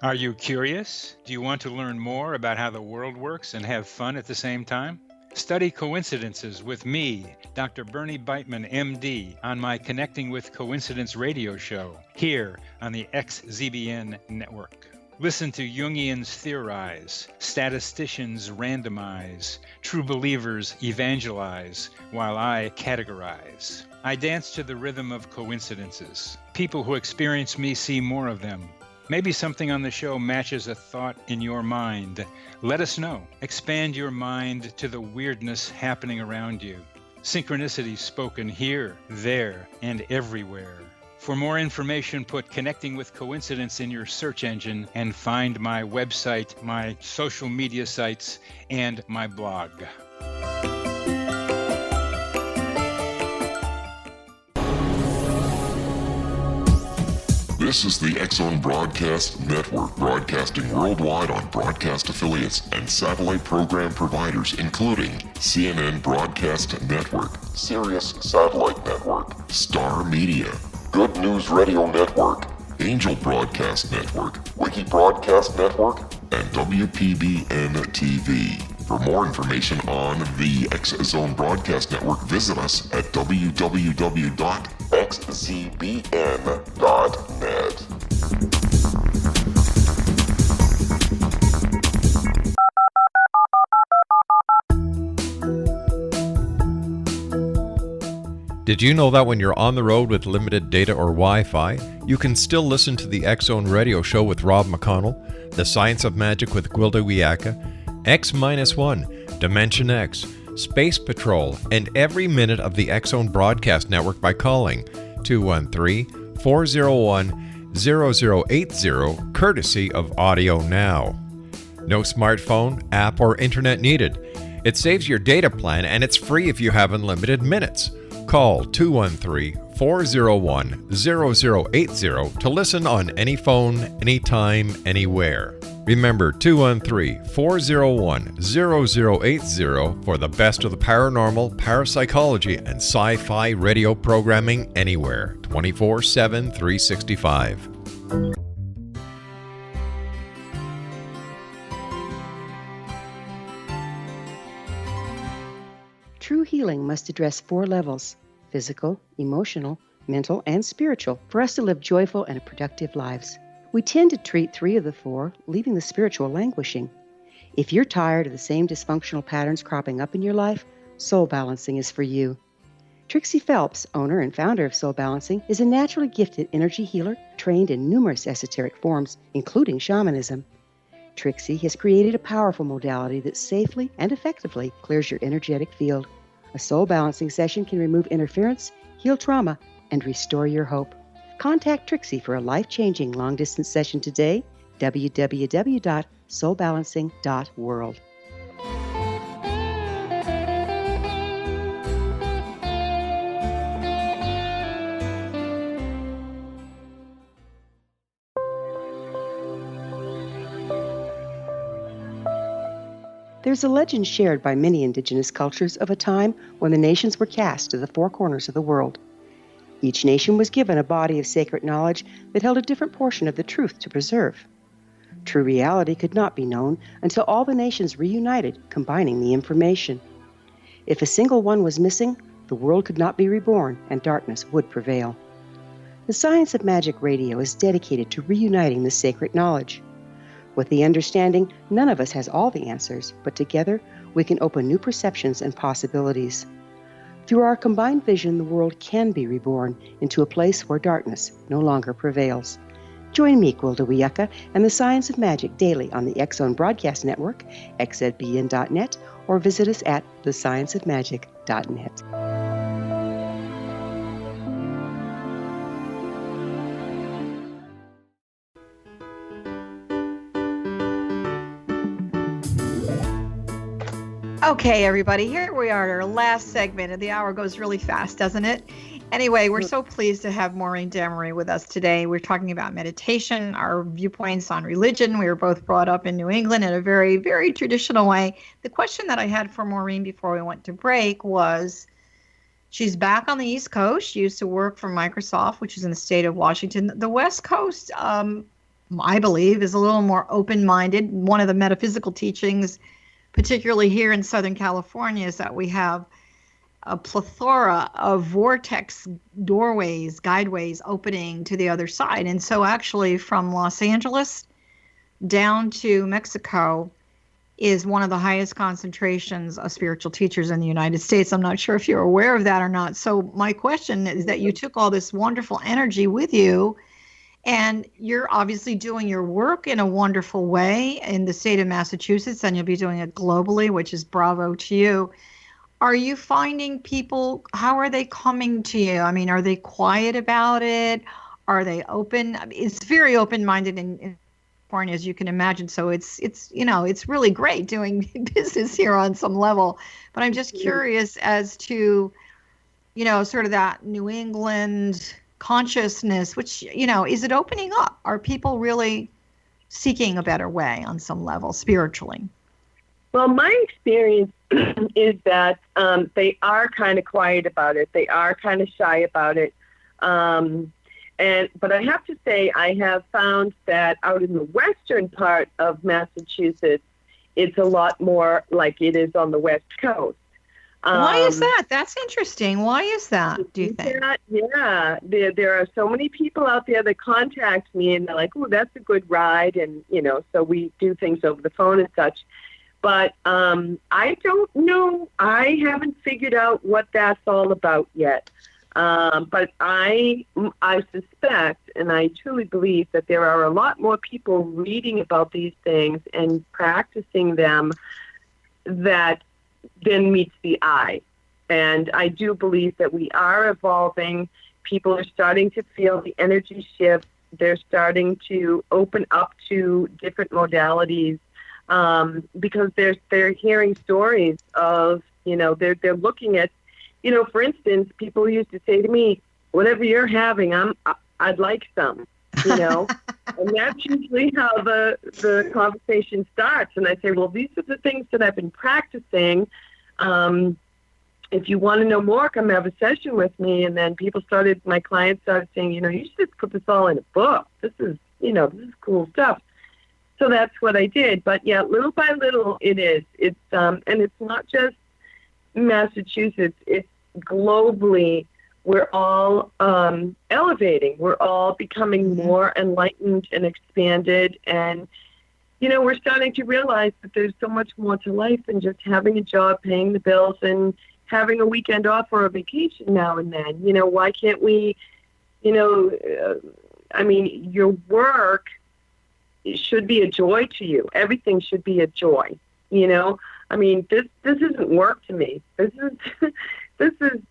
[SPEAKER 10] Are you curious? Do you want to learn more about how the world works and have fun at the same time? Study coincidences with me, Dr. Bernie Beitman, MD, on my Connecting with Coincidence radio show here on the XZBN network. Listen to Jungians theorize, statisticians randomize, true believers evangelize, while I categorize. I dance to the rhythm of coincidences. People who experience me see more of them. Maybe something on the show matches a thought in your mind. Let us know. Expand your mind to the weirdness happening around you. Synchronicity spoken here, there, and everywhere. For more information, put Connecting with Coincidence in your search engine and find my website, my social media sites, and my blog.
[SPEAKER 1] This is the X-Zone Broadcast Network, broadcasting worldwide on broadcast affiliates and satellite program providers, including CNN Broadcast Network, Sirius Satellite Network, Star Media, Good News Radio Network, Angel Broadcast Network, Wiki Broadcast Network, and WPBN TV. For more information on the X-Zone Broadcast Network, visit us at www.xzbn.net.
[SPEAKER 4] Did you know that when you're on the road with limited data or Wi-Fi, you can still listen to the X-Zone Radio Show with Rob McConnell, The Science of Magic with Gwilda Wiyaka, X-1, Dimension X, Space Patrol, and every minute of the X-Zone Broadcast Network by calling 213-401-0080, courtesy of Audio Now. No smartphone, app, or internet needed. It saves your data plan and it's free if you have unlimited minutes. Call 213-401-0080 to listen on any phone, anytime, anywhere. Remember 213-401-0080 for the best of the paranormal, parapsychology, and sci-fi radio programming anywhere, 24/7, 365.
[SPEAKER 8] True healing must address 4 levels: physical, emotional, mental, and spiritual, for us to live joyful and productive lives. We tend to treat 3 of the 4, leaving the spiritual languishing. If you're tired of the same dysfunctional patterns cropping up in your life, Soul Balancing is for you. Trixie Phelps, owner and founder of Soul Balancing, is a naturally gifted energy healer trained in numerous esoteric forms, including shamanism. Trixie has created a powerful modality that safely and effectively clears your energetic field. A Soul Balancing session can remove interference, heal trauma, and restore your hope. Contact Trixie for a life-changing long-distance session today, www.soulbalancing.world. There's a legend shared by many indigenous cultures of a time when the nations were cast to the 4 corners of the world. Each nation was given a body of sacred knowledge that held a different portion of the truth to preserve. True reality could not be known until all the nations reunited, combining the information. If a single one was missing, the world could not be reborn and darkness would prevail. The Science of Magic Radio is dedicated to reuniting the sacred knowledge. With the understanding, none of us has all the answers, but together we can open new perceptions and possibilities. Through our combined vision, the world can be reborn into a place where darkness no longer prevails. Join me, Gwilda Wiyaka, and the Science of Magic daily on the X-Zone Broadcast Network, xzbn.net, or visit us at thescienceofmagic.net.
[SPEAKER 2] Okay, everybody, here we are at our last segment, and the hour goes really fast, doesn't it? Anyway, we're so pleased to have Maureen Damery with us today. We're talking about meditation, our viewpoints on religion. We were both brought up in New England in a very, very traditional way. The question that I had for Maureen before we went to break was, she's back on the East Coast. She used to work for Microsoft, which is in the state of Washington. The West Coast, I believe, is a little more open-minded. One of the metaphysical teachings, particularly here in Southern California, is that we have a plethora of vortex doorways, guideways opening to the other side. And so actually from Los Angeles down to Mexico is one of the highest concentrations of spiritual teachers in the United States. I'm not sure if you're aware of that or not. So my question is that you took all this wonderful energy with you, and you're obviously doing your work in a wonderful way in the state of Massachusetts, and you'll be doing it globally, which is bravo to you. Are you finding people, how are they coming to you? I mean, are they quiet about it? Are they open? It's very open-minded in California, as you can imagine. So it's really great doing business here on some level. But I'm just curious as to, sort of that New England consciousness, which, is it opening up? Are people really seeking a better way on some level spiritually?
[SPEAKER 3] Well, my experience is that they are kind of quiet about it. They are kind of shy about it. But I have to say, I have found that out in the western part of Massachusetts, it's a lot more like it is on the West Coast.
[SPEAKER 2] Why is that? That's interesting. Why is that, do you think?
[SPEAKER 3] Yeah. There are so many people out there that contact me, and they're like, oh, that's a good ride. And, so we do things over the phone and such. But I don't know. I haven't figured out what that's all about yet. But I suspect, and I truly believe, that there are a lot more people reading about these things and practicing them than meets the eye. And I do believe that we are evolving. People are starting to feel the energy shift. They're starting to open up to different modalities. Because they're hearing stories of, they're looking at, for instance, people used to say to me, whatever you're having, I'd like some, and that's usually how the conversation starts. And I say, well, these are the things that I've been practicing. If you want to know more, come have a session with me. And then my clients started saying, you should just put this all in a book. This is cool stuff. So that's what I did. But yeah, little by little it is. It's and it's not just Massachusetts. It's globally. We're all elevating. We're all becoming more enlightened and expanded. And, we're starting to realize that there's so much more to life than just having a job, paying the bills, and having a weekend off or a vacation now and then. Why can't we, your work, it should be a joy to you. Everything should be a joy. This isn't work to me. This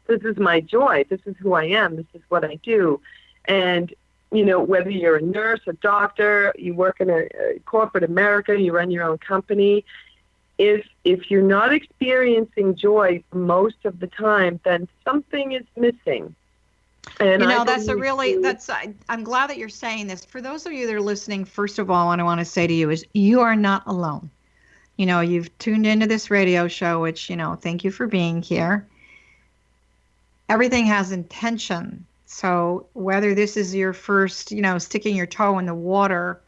[SPEAKER 3] is my joy. This is who I am. This is what I do. And whether you're a nurse, a doctor, you work in a corporate America, you run your own company, if you're not experiencing joy most of the time, then something is missing. And
[SPEAKER 2] I'm glad that you're saying this. For those of you that are listening, first of all, what I want to say to you is you are not alone. You've tuned into this radio show, which, thank you for being here. Everything has intention. So whether this is your first, sticking your toe in the water,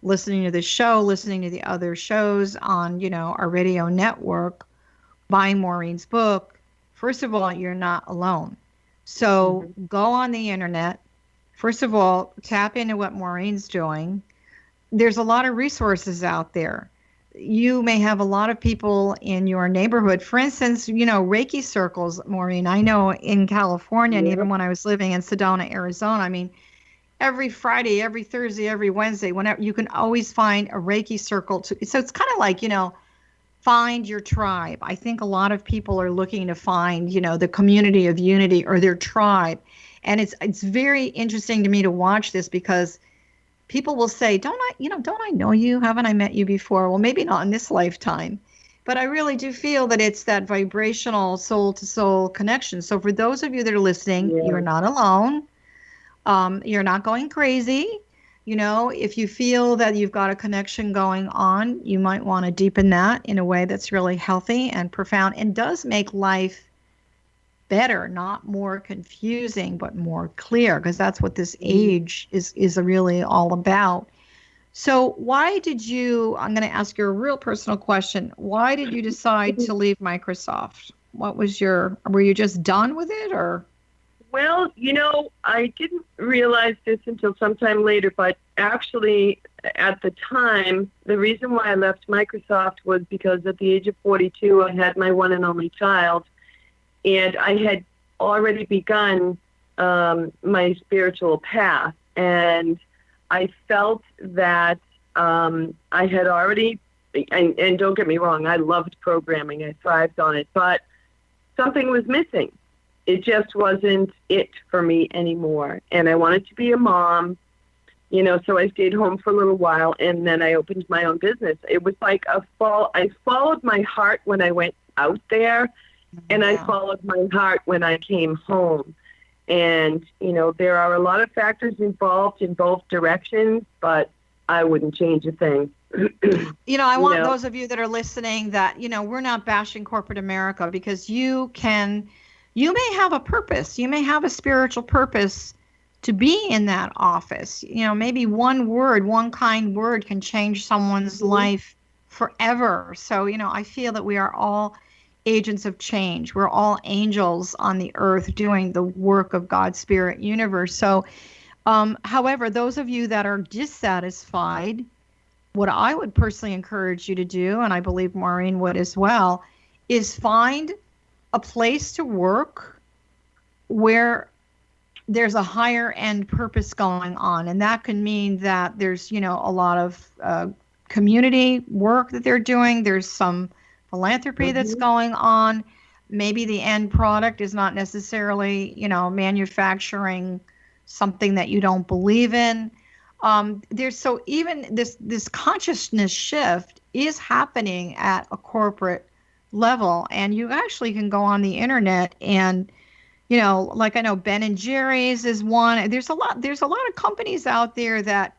[SPEAKER 2] listening to the show, listening to the other shows on, our radio network, buying Maureen's book, first of all, you're not alone. So go on the internet. First of all, tap into what Maureen's doing. There's a lot of resources out there. You may have a lot of people in your neighborhood. For instance, Reiki circles, Maureen. I know in California, and even when I was living in Sedona, Arizona, every Friday, every Thursday, every Wednesday, whenever, you can always find a Reiki circle. So it's kind of like, find your tribe. I think a lot of people are looking to find, the community of unity or their tribe. And it's very interesting to me to watch this, because people will say, don't I know you? Haven't I met you before? Well, maybe not in this lifetime, but I really do feel that it's that vibrational soul to soul connection. So for those of you that are listening, you're not alone. You're not going crazy. If you feel that you've got a connection going on, you might want to deepen that in a way that's really healthy and profound and does make life better, not more confusing, but more clear, because that's what this age is really all about. So why did you, I'm going to ask you a real personal question. Why did you decide to leave Microsoft? Were you just done with it, or?
[SPEAKER 3] Well, I didn't realize this until sometime later, but actually at the time, the reason why I left Microsoft was because at the age of 42, I had my one and only child, and I had already begun my spiritual path, and I felt that I had already, and don't get me wrong, I loved programming, I thrived on it, but something was missing. It just wasn't it for me anymore. And I wanted to be a mom, so I stayed home for a little while, and then I opened my own business. It was like I followed my heart when I went out there, and I followed my heart when I came home. And, there are a lot of factors involved in both directions, but I wouldn't change a thing.
[SPEAKER 2] I want those of you that are listening that, we're not bashing corporate America, because you may have a purpose. You may have a spiritual purpose to be in that office. Maybe one kind word can change someone's life forever. So, I feel that we are all agents of change. We're all angels on the earth doing the work of God's spirit universe. So, however, those of you that are dissatisfied, what I would personally encourage you to do, and I believe Maureen would as well, is find a place to work where there's a higher end purpose going on. And that can mean that there's, a lot of community work that they're doing. There's some philanthropy that's going on. Maybe the end product is not necessarily, manufacturing something that you don't believe in. Even this consciousness shift is happening at a corporate level, and you actually can go on the internet and, like I know Ben and Jerry's is one. There's a lot of companies out there that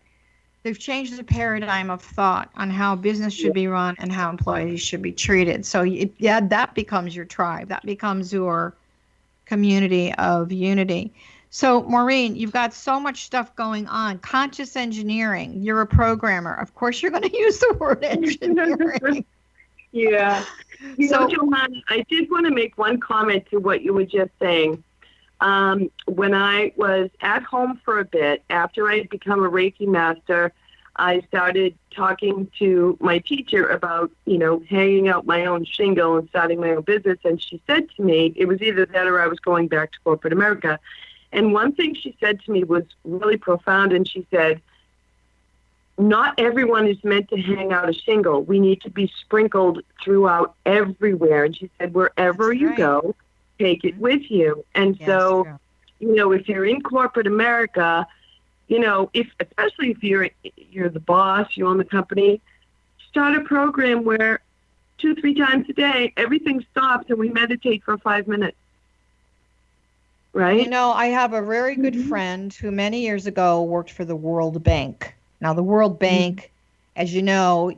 [SPEAKER 2] they've changed the paradigm of thought on how business should be run and how employees should be treated. So that becomes your tribe. That becomes your community of unity. So Maureen, you've got so much stuff going on. Conscious engineering. You're a programmer. Of course, you're going to use the word engineering.
[SPEAKER 3] Yeah. Johanna, I did want to make one comment to what you were just saying. When I was at home for a bit, after I had become a Reiki master, I started talking to my teacher about, hanging out my own shingle and starting my own business. And she said to me, it was either that or I was going back to corporate America. And one thing she said to me was really profound. And she said, not everyone is meant to hang out a shingle. We need to be sprinkled throughout everywhere. And she said, wherever you go, take it with you. And so, if you're in corporate America, especially if you're the boss, you own the company, start a program where 2-3 times a day, everything stops and we meditate for 5 minutes. Right?
[SPEAKER 2] I have a very good friend who many years ago worked for the World Bank. Now, the World Bank, as you know,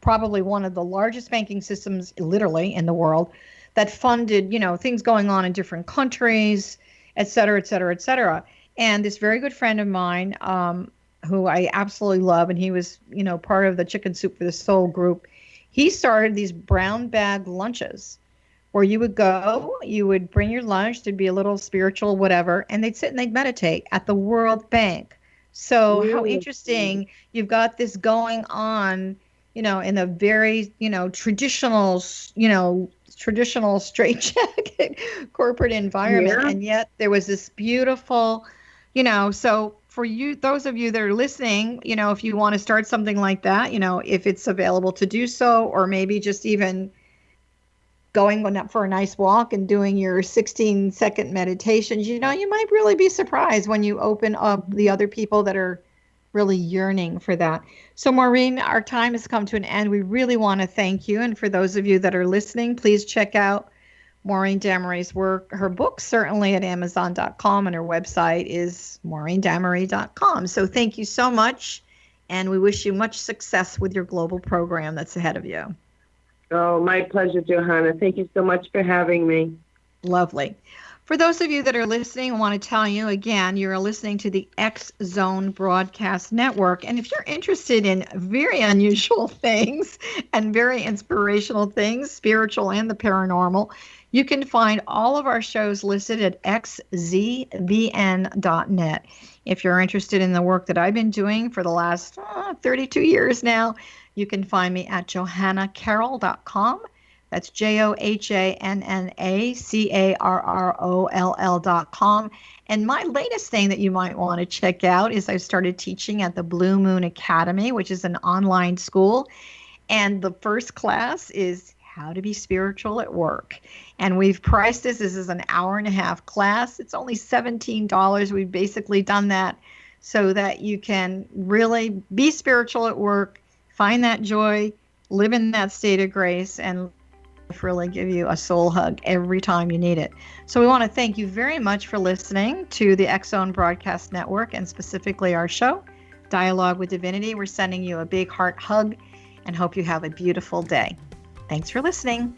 [SPEAKER 2] probably one of the largest banking systems literally in the world that funded, things going on in different countries, et cetera, et cetera, et cetera. And this very good friend of mine, who I absolutely love, and he was, part of the Chicken Soup for the Soul group, he started these brown bag lunches where you would go, you would bring your lunch, there'd be a little spiritual whatever, and they'd sit and they'd meditate at the World Bank. So how interesting, you've got this going on, in a very, traditional straitjacket corporate environment. And yet there was this beautiful, so for you, those of you that are listening, if you want to start something like that, if it's available to do so, or maybe just even going for a nice walk and doing your 16-second meditations, you might really be surprised when you open up the other people that are really yearning for that. So Maureen, our time has come to an end. We really want to thank you. And for those of you that are listening, please check out Maureen Damery's work, her book, certainly at Amazon.com, and her website is MaureenDamery.com. So thank you so much. And we wish you much success with your global program that's ahead of you.
[SPEAKER 3] Oh, my pleasure, Johanna. Thank you so much for having me.
[SPEAKER 2] Lovely. For those of you that are listening, I want to tell you again, you're listening to the X Zone Broadcast Network. And if you're interested in very unusual things and very inspirational things, spiritual and the paranormal, you can find all of our shows listed at xzbn.net. If you're interested in the work that I've been doing for the last 32 years now, you can find me at johannacarroll.com. That's JohannaCarroll.com. And my latest thing that you might want to check out is I started teaching at the Blue Moon Academy, which is an online school. And the first class is how to be spiritual at work. And we've priced this as an hour-and-a-half class. It's only $17. We've basically done that so that you can really be spiritual at work, find that joy, live in that state of grace, and really give you a soul hug every time you need it. So we want to thank you very much for listening to the X-Zone Broadcast Network, and specifically our show, Dialogue with Divinity. We're sending you a big heart hug and hope you have a beautiful day. Thanks for listening.